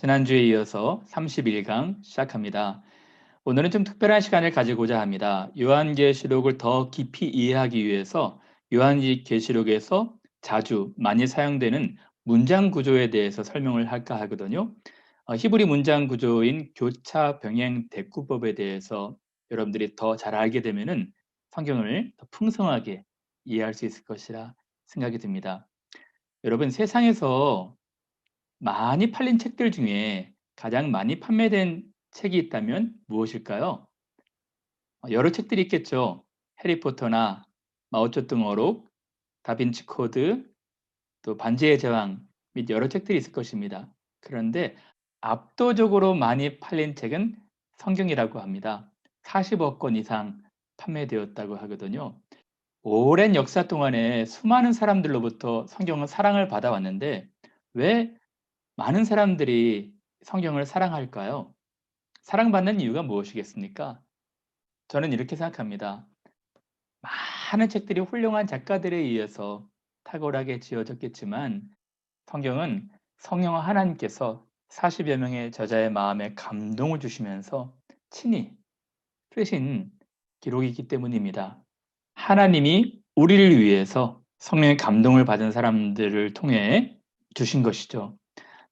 지난주에 이어서 31강 시작합니다. 오늘은 좀 특별한 시간을 가지고자 합니다. 요한계시록을 더 깊이 이해하기 위해서 요한계시록에서 자주 많이 사용되는 문장 구조에 대해서 설명을 할까 하거든요. 히브리 문장 구조인 교차 병행 대꾸법에 대해서 여러분들이 더 잘 알게 되면은 성경을 더 풍성하게 이해할 수 있을 것이라 생각이 듭니다. 여러분, 세상에서 많이 팔린 책들 중에 가장 많이 판매된 책이 있다면 무엇일까요? 여러 책들이 있겠죠. 해리포터나 마오쩌둥 어록, 다빈치 코드, 또 반지의 제왕 및 여러 책들이 있을 것입니다. 그런데 압도적으로 많이 팔린 책은 성경이라고 합니다. 40억 권 이상 판매되었다고 하거든요. 오랜 역사 동안에 수많은 사람들로부터 성경은 사랑을 받아왔는데 왜 많은 사람들이 성경을 사랑할까요? 사랑받는 이유가 무엇이겠습니까? 저는 이렇게 생각합니다. 많은 책들이 훌륭한 작가들에 의해서 탁월하게 지어졌겠지만 성경은 성령 하나님께서 40여 명의 저자의 마음에 감동을 주시면서 친히 쓰신 기록이기 때문입니다. 하나님이 우리를 위해서 성령의 감동을 받은 사람들을 통해 주신 것이죠.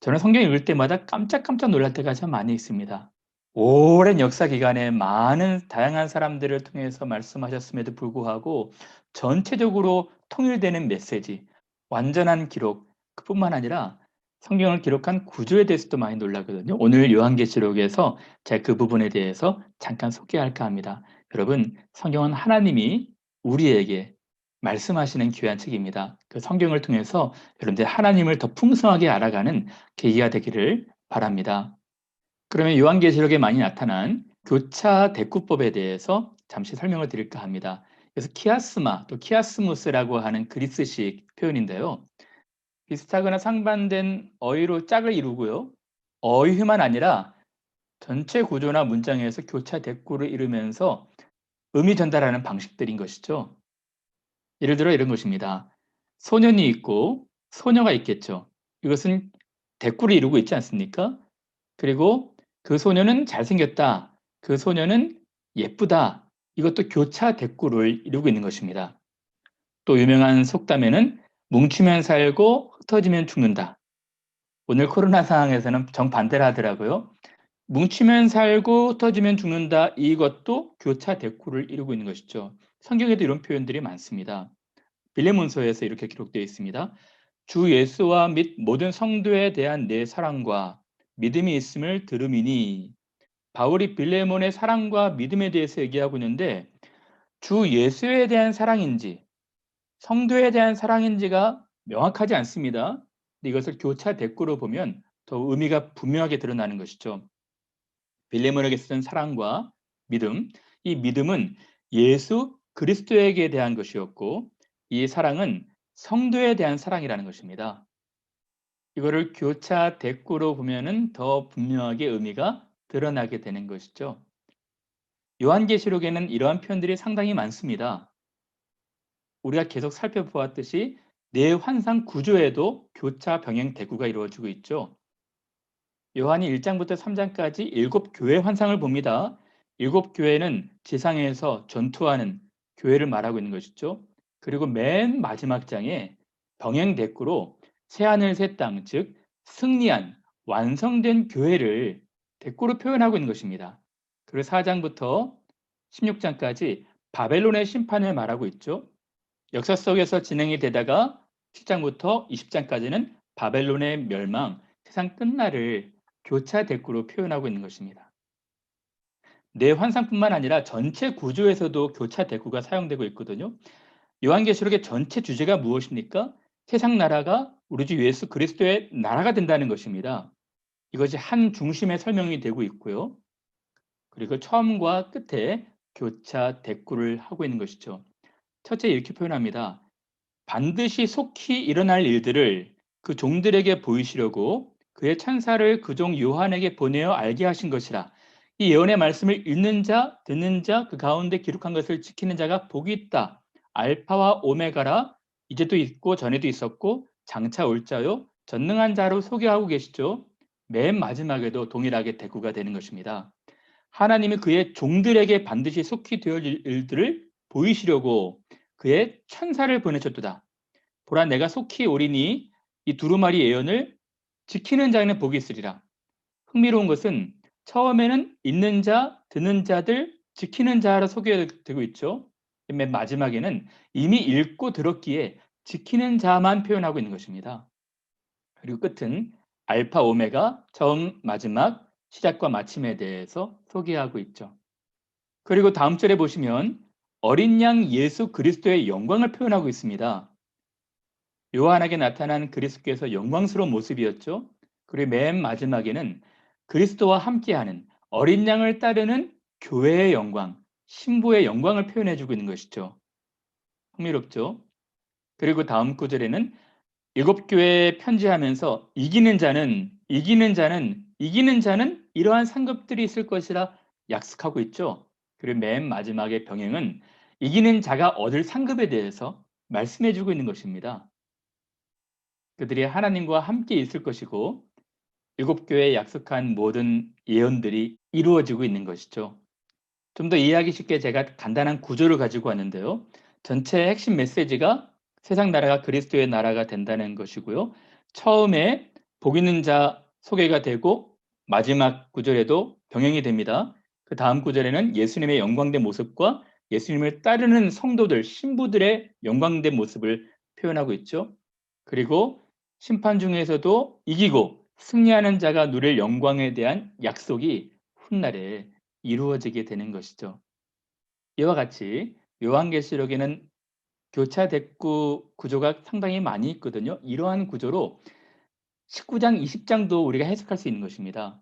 저는 성경 읽을 때마다 깜짝깜짝 놀랄 때가 참 많이 있습니다. 오랜 역사 기간에 많은 다양한 사람들을 통해서 말씀하셨음에도 불구하고 전체적으로 통일되는 메시지, 완전한 기록, 그뿐만 아니라 성경을 기록한 구조에 대해서도 많이 놀라거든요. 오늘 요한계시록에서 제가 그 부분에 대해서 잠깐 소개할까 합니다. 여러분, 성경은 하나님이 우리에게 말씀하시는 귀한 책입니다. 그 성경을 통해서 여러분들 하나님을 더 풍성하게 알아가는 계기가 되기를 바랍니다. 그러면 요한계시록에 많이 나타난 교차 대꾸법에 대해서 잠시 설명을 드릴까 합니다. 그래서 키아스마, 또 키아스무스라고 하는 그리스식 표현인데요. 비슷하거나 상반된 어휘로 짝을 이루고요. 어휘만 아니라 전체 구조나 문장에서 교차 대꾸를 이루면서 의미 전달하는 방식들인 것이죠. 예를 들어 이런 것입니다. 소년이 있고 소녀가 있겠죠. 이것은 대꾸를 이루고 있지 않습니까? 그리고 그 소녀는 잘생겼다. 그 소녀는 예쁘다. 이것도 교차 대꾸를 이루고 있는 것입니다. 또 유명한 속담에는 뭉치면 살고 흩어지면 죽는다. 오늘 코로나 상황에서는 정반대를 하더라고요. 뭉치면 살고 흩어지면 죽는다. 이것도 교차 대꾸를 이루고 있는 것이죠. 성경에도 이런 표현들이 많습니다. 빌레몬서에서 이렇게 기록되어 있습니다. 주 예수와 및 모든 성도에 대한 내 사랑과 믿음이 있음을 들음이니. 바울이 빌레몬의 사랑과 믿음에 대해서 얘기하고 있는데 주 예수에 대한 사랑인지 성도에 대한 사랑인지가 명확하지 않습니다. 근데 이것을 교차 대꾸로 보면 더 의미가 분명하게 드러나는 것이죠. 빌레몬에게 쓰는 사랑과 믿음, 이 믿음은 예수 그리스도에게 대한 것이었고 이 사랑은 성도에 대한 사랑이라는 것입니다. 이거를 교차 대꾸로 보면은 더 분명하게 의미가 드러나게 되는 것이죠. 요한계시록에는 이러한 표현들이 상당히 많습니다. 우리가 계속 살펴보았듯이 내 환상 구조에도 교차 병행 대꾸가 이루어지고 있죠. 요한이 1장부터 3장까지 7교회 환상을 봅니다. 7교회는 지상에서 전투하는 교회를 말하고 있는 것이죠. 그리고 맨 마지막 장에 병행 대꾸로 새하늘 새 땅, 즉 승리한 완성된 교회를 대꾸로 표현하고 있는 것입니다. 그리고 4장부터 16장까지 바벨론의 심판을 말하고 있죠. 역사 속에서 진행이 되다가 7장부터 20장까지는 바벨론의 멸망, 세상 끝날을 교차 대꾸로 표현하고 있는 것입니다. 내 환상뿐만 아니라 전체 구조에서도 교차 대꾸가 사용되고 있거든요. 요한계시록의 전체 주제가 무엇입니까? 세상 나라가 우리 주 예수 그리스도의 나라가 된다는 것입니다. 이것이 한 중심에 설명이 되고 있고요. 그리고 처음과 끝에 교차 대꾸를 하고 있는 것이죠. 첫째 이렇게 표현합니다. 반드시 속히 일어날 일들을 그 종들에게 보이시려고 그의 천사를 그 종 요한에게 보내어 알게 하신 것이라. 이 예언의 말씀을 읽는 자, 듣는 자, 그 가운데 기록한 것을 지키는 자가 복이 있다. 알파와 오메가라. 이제도 있고 전에도 있었고 장차 올 자요 전능한 자로 소개하고 계시죠. 맨 마지막에도 동일하게 대꾸가 되는 것입니다. 하나님이 그의 종들에게 반드시 속히 되어질 일들을 보이시려고 그의 천사를 보내셨도다. 보라 내가 속히 오리니 이 두루마리 예언을 지키는 자에는 복이 있으리라. 흥미로운 것은 처음에는 있는 자, 듣는 자들, 지키는 자로 소개되고 있죠. 맨 마지막에는 이미 읽고 들었기에 지키는 자만 표현하고 있는 것입니다. 그리고 끝은 알파 오메가 처음 마지막 시작과 마침에 대해서 소개하고 있죠. 그리고 다음 절에 보시면 어린 양 예수 그리스도의 영광을 표현하고 있습니다. 요한에게 나타난 그리스도께서 영광스러운 모습이었죠. 그리고 맨 마지막에는 그리스도와 함께하는 어린 양을 따르는 교회의 영광, 신부의 영광을 표현해주고 있는 것이죠. 흥미롭죠? 그리고 다음 구절에는 일곱 교회에 편지하면서 이기는 자는 이러한 상급들이 있을 것이라 약속하고 있죠. 그리고 맨 마지막의 병행은 이기는 자가 얻을 상급에 대해서 말씀해주고 있는 것입니다. 그들이 하나님과 함께 있을 것이고 일곱 교회에 약속한 모든 예언들이 이루어지고 있는 것이죠. 좀 더 이해하기 쉽게 제가 간단한 구조를 가지고 왔는데요. 전체의 핵심 메시지가 세상 나라가 그리스도의 나라가 된다는 것이고요. 처음에 복 있는 자 소개가 되고 마지막 구절에도 병행이 됩니다. 그 다음 구절에는 예수님의 영광된 모습과 예수님을 따르는 성도들, 신부들의 영광된 모습을 표현하고 있죠. 그리고 심판 중에서도 이기고 승리하는 자가 누릴 영광에 대한 약속이 훗날에 이루어지게 되는 것이죠. 이와 같이 요한계시록에는 교차 대꾸 구조가 상당히 많이 있거든요. 이러한 구조로 19장, 20장도 우리가 해석할 수 있는 것입니다.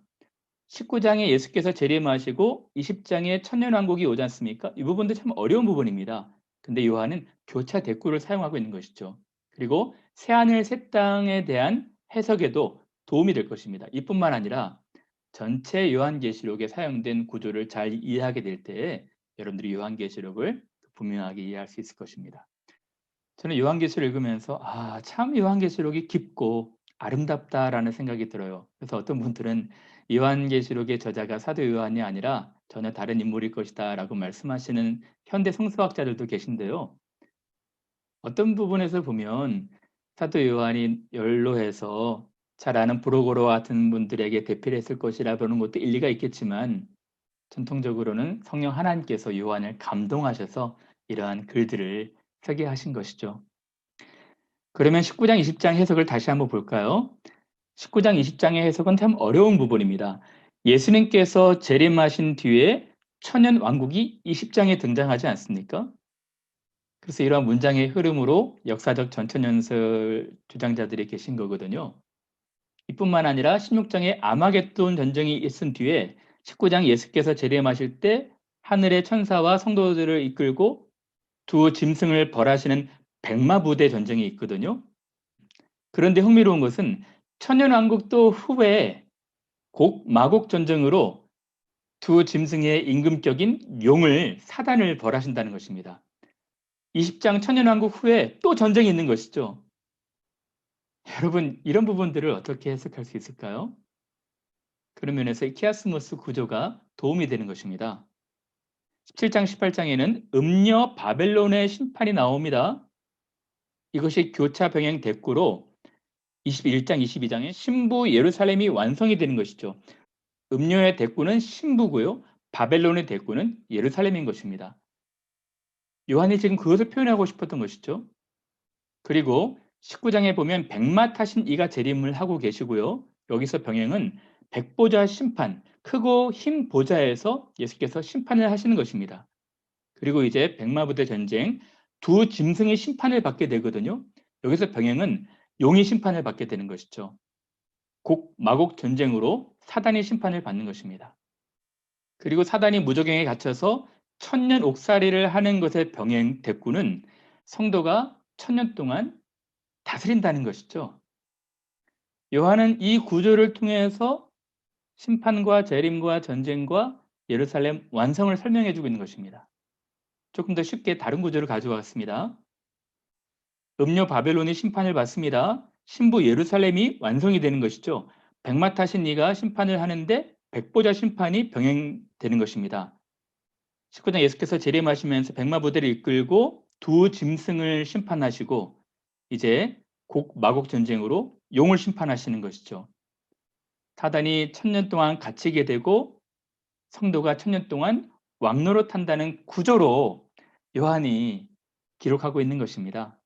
19장에 예수께서 재림하시고 20장에 천년왕국이 오지 않습니까? 이 부분도 참 어려운 부분입니다. 근데 요한은 교차 대꾸를 사용하고 있는 것이죠. 그리고 새하늘 새 땅에 대한 해석에도 도움이 될 것입니다. 이뿐만 아니라 전체 요한계시록에 사용된 구조를 잘 이해하게 될 때에 여러분들이 요한계시록을 분명하게 이해할 수 있을 것입니다. 저는 요한계시록 읽으면서 참 요한계시록이 깊고 아름답다라는 생각이 들어요. 그래서 어떤 분들은 요한계시록의 저자가 사도 요한이 아니라 전혀 다른 인물일 것이다라고 말씀하시는 현대 성서학자들도 계신데요. 어떤 부분에서 보면 사도 요한이 연로해서 잘 아는 브로고로 같은 분들에게 대필 했을 것이라 보는 것도 일리가 있겠지만 전통적으로는 성령 하나님께서 요한을 감동하셔서 이러한 글들을 쓰게 하신 것이죠. 그러면 19장, 20장 해석을 다시 한번 볼까요? 19장, 20장의 해석은 참 어려운 부분입니다. 예수님께서 재림하신 뒤에 천년 왕국이 20장에 등장하지 않습니까? 그래서 이러한 문장의 흐름으로 역사적 전천연설 주장자들이 계신 거거든요. 이뿐만 아니라 16장에 아마겟돈 전쟁이 있은 뒤에 19장 예수께서 재림하실 때 하늘의 천사와 성도들을 이끌고 두 짐승을 벌하시는 백마부대 전쟁이 있거든요. 그런데 흥미로운 것은 천년왕국도 후에 마곡 전쟁으로 두 짐승의 임금격인 용을 사단을 벌하신다는 것입니다. 20장 천년왕국 후에 또 전쟁이 있는 것이죠. 여러분 이런 부분들을 어떻게 해석할 수 있을까요? 그런 면에서 키아스모스 구조가 도움이 되는 것입니다. 17장 18장에는 음녀 바벨론의 심판이 나옵니다. 이것이 교차 병행 대꾸로 21장 22장에 신부 예루살렘이 완성이 되는 것이죠. 음녀의 대꾸는 신부고요. 바벨론의 대꾸는 예루살렘인 것입니다. 요한이 지금 그것을 표현하고 싶었던 것이죠. 그리고 19장에 보면 백마 타신 이가 재림을 하고 계시고요. 여기서 병행은 백보자 심판, 크고 흰 보좌에서 예수께서 심판을 하시는 것입니다. 그리고 이제 백마부대 전쟁, 두 짐승의 심판을 받게 되거든요. 여기서 병행은 용의 심판을 받게 되는 것이죠. 마곡 전쟁으로 사단이 심판을 받는 것입니다. 그리고 사단이 무저갱에 갇혀서 천년 옥살이를 하는 것의 병행 대꾸는 성도가 천년 동안 다스린다는 것이죠. 요한은 이 구조를 통해서 심판과 재림과 전쟁과 예루살렘 완성을 설명해 주고 있는 것입니다. 조금 더 쉽게 다른 구조를 가져왔습니다. 음녀 바벨론이 심판을 받습니다. 신부 예루살렘이 완성이 되는 것이죠. 백마 타신 이가 심판을 하는데 백보자 심판이 병행되는 것입니다. 19장 예수께서 재림하시면서 백마 부대를 이끌고 두 짐승을 심판하시고 이제 곡 마곡 전쟁으로 용을 심판하시는 것이죠. 사단이 1000년 동안 갇히게 되고 성도가 1000년 동안 왕노릇한다는 구조로 요한이 기록하고 있는 것입니다.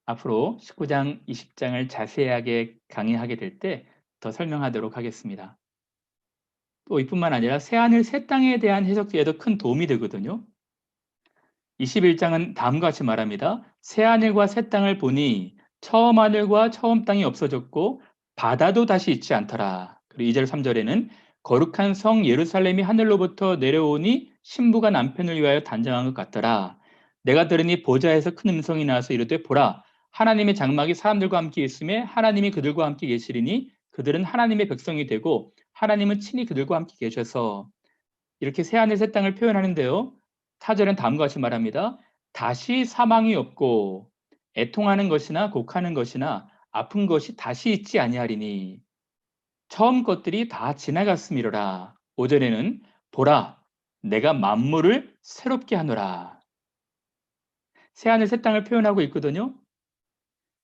앞으로 19장, 20장을 자세하게 강의하게 될 때 더 설명하도록 하겠습니다. 또 이뿐만 아니라 새하늘 새 땅에 대한 해석에도 큰 도움이 되거든요. 21장은 다음과 같이 말합니다. 새하늘과 새 땅을 보니 처음 하늘과 처음 땅이 없어졌고 바다도 다시 있지 않더라. 그리고 2절 3절에는 거룩한 성 예루살렘이 하늘로부터 내려오니 신부가 남편을 위하여 단장한 것 같더라. 내가 들으니 보좌에서 큰 음성이 나와서 이르되 보라 하나님의 장막이 사람들과 함께 있음에 하나님이 그들과 함께 계시리니 그들은 하나님의 백성이 되고 하나님은 친히 그들과 함께 계셔서 이렇게 새하늘 새 땅을 표현하는데요. 4절은 다음과 같이 말합니다. 다시 사망이 없고 애통하는 것이나 곡하는 것이나 아픈 것이 다시 있지 아니하리니 처음 것들이 다 지나갔음이로라. 5절에는 보라 내가 만물을 새롭게 하노라. 새하늘 새 땅을 표현하고 있거든요.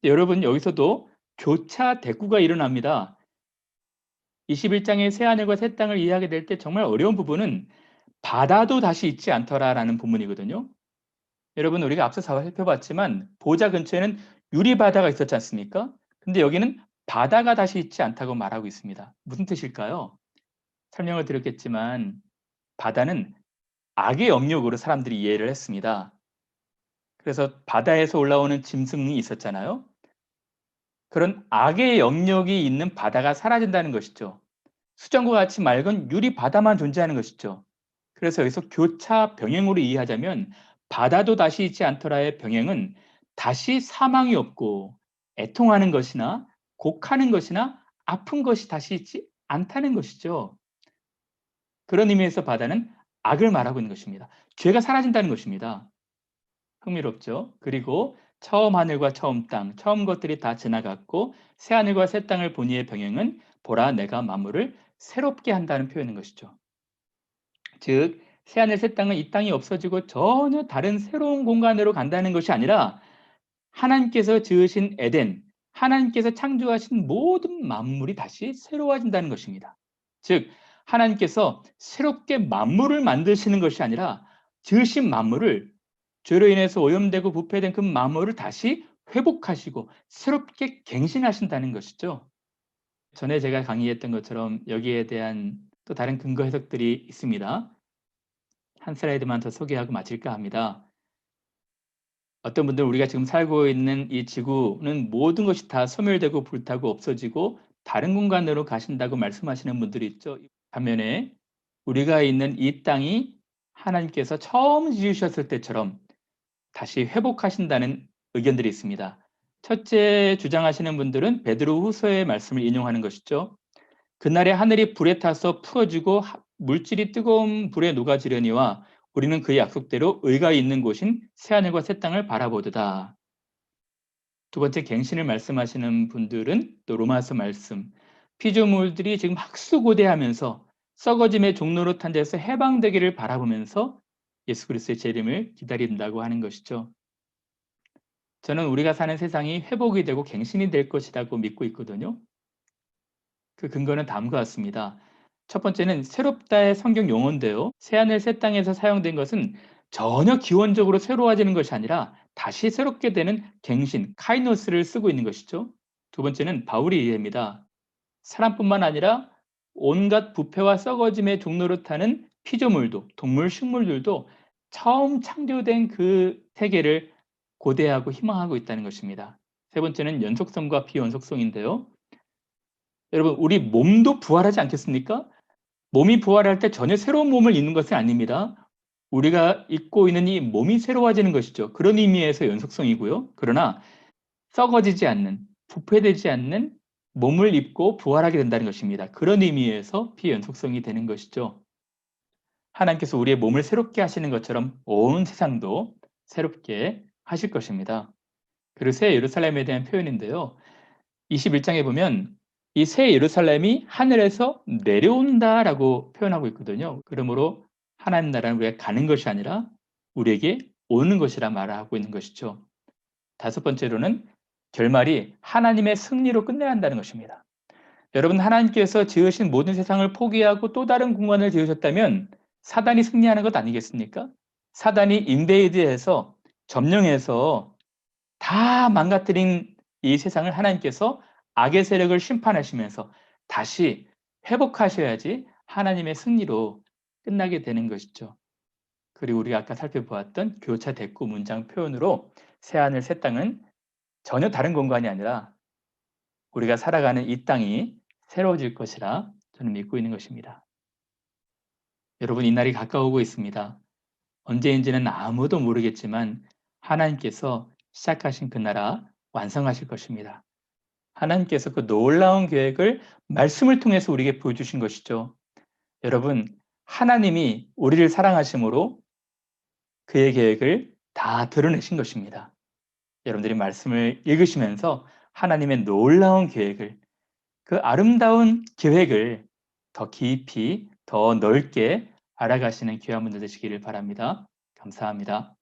여러분 여기서도 교차 대꾸가 일어납니다. 21장의 새하늘과 새 땅을 이해하게 될 때 정말 어려운 부분은 바다도 다시 있지 않더라라는 부분이거든요. 여러분 우리가 앞서 살펴봤지만 보좌 근처에는 유리바다가 있었지 않습니까? 근데 여기는 바다가 다시 있지 않다고 말하고 있습니다. 무슨 뜻일까요? 설명을 드렸겠지만 바다는 악의 영역으로 사람들이 이해를 했습니다. 그래서 바다에서 올라오는 짐승이 있었잖아요. 그런 악의 영역이 있는 바다가 사라진다는 것이죠. 수정과 같이 맑은 유리 바다만 존재하는 것이죠. 그래서 여기서 교차 병행으로 이해하자면 바다도 다시 있지 않더라의 병행은 다시 사망이 없고 애통하는 것이나 곡하는 것이나 아픈 것이 다시 있지 않다는 것이죠. 그런 의미에서 바다는 악을 말하고 있는 것입니다. 죄가 사라진다는 것입니다. 흥미롭죠? 그리고 처음 하늘과 처음 땅, 처음 것들이 다 지나갔고 새 하늘과 새 땅을 보니의 병행은 보라 내가 만물을 새롭게 한다는 표현인 것이죠. 즉 새하늘 새 땅은 이 땅이 없어지고 전혀 다른 새로운 공간으로 간다는 것이 아니라 하나님께서 지으신 에덴, 하나님께서 창조하신 모든 만물이 다시 새로워진다는 것입니다. 즉 하나님께서 새롭게 만물을 만드시는 것이 아니라 지으신 만물을 죄로 인해서 오염되고 부패된 그 만물을 다시 회복하시고 새롭게 갱신하신다는 것이죠. 전에 제가 강의했던 것처럼 여기에 대한 또 다른 근거 해석들이 있습니다. 한 슬라이드만 더 소개하고 마칠까 합니다. 어떤 분들은 우리가 지금 살고 있는 이 지구는 모든 것이 다 소멸되고 불타고 없어지고 다른 공간으로 가신다고 말씀하시는 분들이 있죠. 반면에 우리가 있는 이 땅이 하나님께서 처음 지으셨을 때처럼 다시 회복하신다는 의견들이 있습니다. 첫째 주장하시는 분들은 베드로 후서의 말씀을 인용하는 것이죠. 그날에 하늘이 불에 타서 풀어지고 물질이 뜨거운 불에 녹아지려니와 우리는 그의 약속대로 의가 있는 곳인 새하늘과 새 땅을 바라보도다. 두 번째 갱신을 말씀하시는 분들은 또 로마서 말씀, 피조물들이 지금 학수고대하면서 썩어짐의 종로로 탄 데서 해방되기를 바라보면서 예수 그리스도의 재림을 기다린다고 하는 것이죠. 저는 우리가 사는 세상이 회복이 되고 갱신이 될 것이라고 믿고 있거든요. 그 근거는 다음과 같습니다. 첫 번째는 새롭다의 성경 용어인데요. 새하늘 새 땅에서 사용된 것은 전혀 기원적으로 새로워지는 것이 아니라 다시 새롭게 되는 갱신, 카이노스를 쓰고 있는 것이죠. 두 번째는 바울의 이해입니다. 사람뿐만 아니라 온갖 부패와 썩어짐의 종로를 타는 피조물도, 동물, 식물들도 처음 창조된 그 세계를 고대하고 희망하고 있다는 것입니다. 세 번째는 연속성과 비연속성인데요. 여러분 우리 몸도 부활하지 않겠습니까? 몸이 부활할 때 전혀 새로운 몸을 입는 것은 아닙니다. 우리가 입고 있는 이 몸이 새로워지는 것이죠. 그런 의미에서 연속성이고요. 그러나 썩어지지 않는, 부패되지 않는 몸을 입고 부활하게 된다는 것입니다. 그런 의미에서 비연속성이 되는 것이죠. 하나님께서 우리의 몸을 새롭게 하시는 것처럼 온 세상도 새롭게 하실 것입니다. 그리고 새 예루살렘에 대한 표현인데요. 21장에 보면 이 새 예루살렘이 하늘에서 내려온다라고 표현하고 있거든요. 그러므로 하나님 나라는 우리가 가는 것이 아니라 우리에게 오는 것이라 말하고 있는 것이죠. 다섯 번째로는 결말이 하나님의 승리로 끝내야 한다는 것입니다. 여러분, 하나님께서 지으신 모든 세상을 포기하고 또 다른 공간을 지으셨다면 사단이 승리하는 것 아니겠습니까? 사단이 인베이드해서 점령해서 다 망가뜨린 이 세상을 하나님께서 악의 세력을 심판하시면서 다시 회복하셔야지 하나님의 승리로 끝나게 되는 것이죠. 그리고 우리가 아까 살펴보았던 교차 대꾸 문장 표현으로 새하늘 새 땅은 전혀 다른 공간이 아니라 우리가 살아가는 이 땅이 새로워질 것이라 저는 믿고 있는 것입니다. 여러분, 이 날이 가까우고 있습니다. 언제인지는 아무도 모르겠지만 하나님께서 시작하신 그 나라 완성하실 것입니다. 하나님께서 그 놀라운 계획을 말씀을 통해서 우리에게 보여주신 것이죠. 여러분, 하나님이 우리를 사랑하심으로 그의 계획을 다 드러내신 것입니다. 여러분들이 말씀을 읽으시면서 하나님의 놀라운 계획을, 그 아름다운 계획을 더 깊이, 더 넓게 알아가시는 귀한 분들 되시기를 바랍니다. 감사합니다.